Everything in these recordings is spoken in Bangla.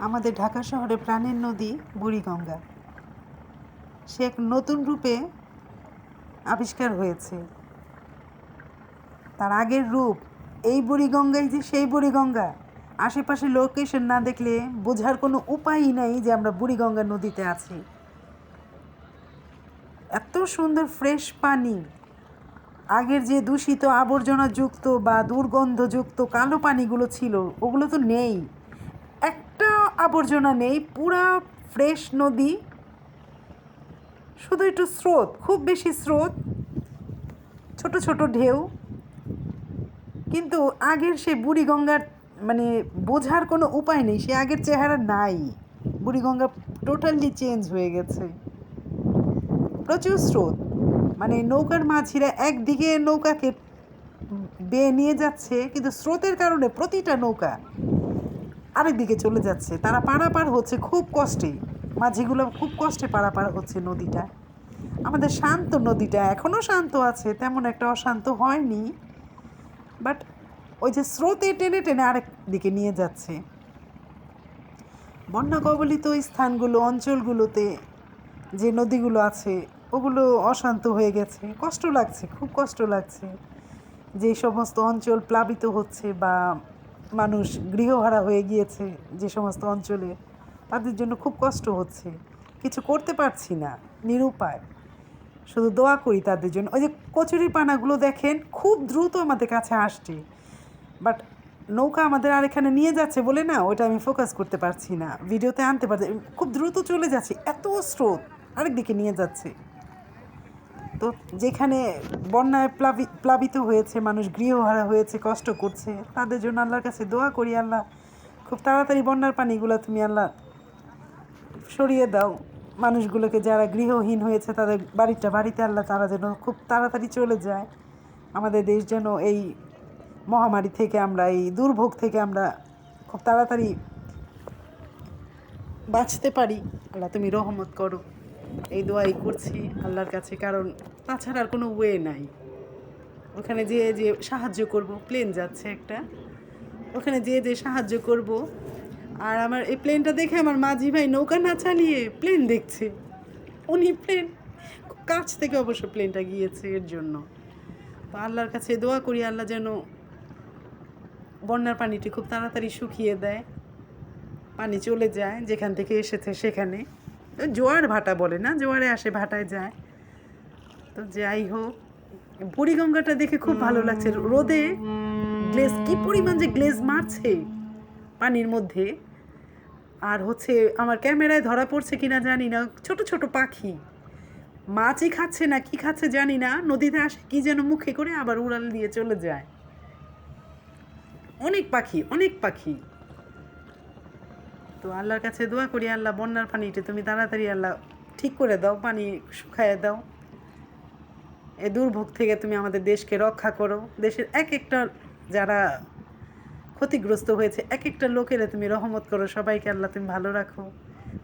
আমাদের ঢাকা শহরে প্রাণের নদী বুড়িগঙ্গা, সে এক নতুন রূপে আবিষ্কার হয়েছে। তার আগের রূপ এই বুড়িগঙ্গাই যে সেই বুড়িগঙ্গা, আশেপাশে লোকেশন না দেখলে বোঝার কোনো উপায়ই নাই যে আমরা বুড়িগঙ্গা নদীতে আছি। এত সুন্দর ফ্রেশ পানি, আগের যে দূষিত আবর্জনাযুক্ত বা দুর্গন্ধযুক্ত কালো পানিগুলো ছিল ওগুলো তো নেই, একটা আবর্জনা নেই, পুরা ফ্রেশ নদী। শুধু একটু স্রোত, খুব বেশি স্রোত, ছোট ছোট ঢেউ, কিন্তু আগের সে বুড়িগঙ্গার মানে বোঝার কোনো উপায় নেই, সে আগের চেহারা নাই। বুড়িগঙ্গা টোটালি চেঞ্জ হয়ে গেছে। প্রচুর স্রোত, মানে নৌকার মাঝিরা একদিকে নৌকাকে বেয়ে নিয়ে যাচ্ছে, কিন্তু স্রোতের কারণে প্রতিটা নৌকা আরেকদিকে চলে যাচ্ছে। তারা পারাপার হচ্ছে খুব কষ্টে, মাঝিগুলো খুব কষ্টে পারাপার হচ্ছে নদীটা। আমাদের শান্ত নদীটা এখনও শান্ত আছে, তেমন একটা অশান্ত হয়নি, বাট ওই যে স্রোতে টেনে টেনে আরেক দিকে নিয়ে যাচ্ছে। বন্যা কবলিত স্থানগুলো, অঞ্চলগুলোতে যে নদীগুলো আছে ওগুলো অশান্ত হয়ে গেছে। কষ্ট লাগছে, খুব কষ্ট লাগছে। যে সমস্ত অঞ্চল প্লাবিত হচ্ছে বা মানুষ গৃহহারা হয়ে গিয়েছে যে সমস্ত অঞ্চলে, তাদের জন্য খুব কষ্ট হচ্ছে। কিছু করতে পারছি না, নিরুপায়। শুধু দোয়া করি তাদের জন্য। ওই যে কচুরিপানাগুলো দেখেন খুব দ্রুত আমাদের কাছে আসছে, বাট নৌকা আমাদের আর এখানে নিয়ে যাচ্ছে বলে না, ওইটা আমি ফোকাস করতে পারছি না, ভিডিওতে আনতে পারছি। খুব দ্রুত চলে যাচ্ছে, এত স্রোত আরেকদিকে নিয়ে যাচ্ছে। তো যেখানে বন্যায় প্লাবিত হয়েছে, মানুষ গৃহহারা হয়েছে, কষ্ট করছে, তাদের জন্য আল্লাহর কাছে দোয়া করি, আল্লাহ খুব তাড়াতাড়ি বন্যার পানিগুলো তুমি আল্লাহ সরিয়ে দাও। মানুষগুলোকে যারা গৃহহীন হয়েছে তাদের বাড়িতে আল্লাহ তারা যেন খুব তাড়াতাড়ি চলে যায়। আমাদের দেশ যেন এই মহামারী থেকে, আমরা এই দুর্ভোগ থেকে আমরা খুব তাড়াতাড়ি বাঁচতে পারি। আল্লাহ তুমি রহমত করো, এই দোয়াই করছি আল্লাহর কাছে, কারণ তাছাড়া আর কোনো ওয়ে নাই। ওখানে যে সাহায্য করব, প্লেন যাচ্ছে একটা, ওখানে যে সাহায্য করব। আর আমার এই প্লেনটা দেখে আমার মাঝি ভাই নৌকা না চালিয়ে প্লেন দেখছে। উনি প্লেন কাছ থেকে অবশ্য প্লেনটা গিয়েছে এর জন্য। তো আল্লাহর কাছে দোয়া করি আল্লাহ যেন বন্যার পানিটি খুব তাড়াতাড়ি শুকিয়ে দেয়, পানি চলে যায় যেখান থেকে এসেছে সেখানে। জোয়ার ভাটা বলে না, জোয়ারে আসে ভাটায় যায়। তো যাই হোক, বুড়িগঙ্গাটা দেখে খুব ভালো লাগছে। রোদে গ্লেজ, কি পরিমাণ যে গ্লেজ মারছে পানির মধ্যে। আর হচ্ছে আমার ক্যামেরায় ধরা পড়ছে কিনা জানি না, ছোট ছোট পাখি মাছই খাচ্ছে না কি খাচ্ছে জানি না, নদীতে আসে কি যেন মুখে করে আবার উড়াল দিয়ে চলে যায়। অনেক পাখি, অনেক পাখি। তো আল্লাহর কাছে দোয়া করি আল্লাহ বন্যার পানিটা তুমি তাড়াতাড়ি আল্লাহ ঠিক করে দাও, পানি শুকায় দাও। এ দুর্ভোগ থেকে তুমি আমাদের দেশকে রক্ষা করো। দেশের এক একটা যারা ক্ষতিগ্রস্ত হয়েছে, এক একটা লোকেরা তুমি রহমত করো, সবাইকে আল্লাহ তুমি ভালো রাখো।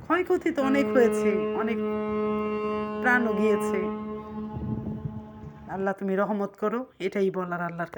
ক্ষয়ক্ষতি তো অনেক হয়েছে, অনেক প্রাণও গিয়েছে। আল্লাহ তুমি রহমত করো, এটাই বলার আল্লাহর কাছে।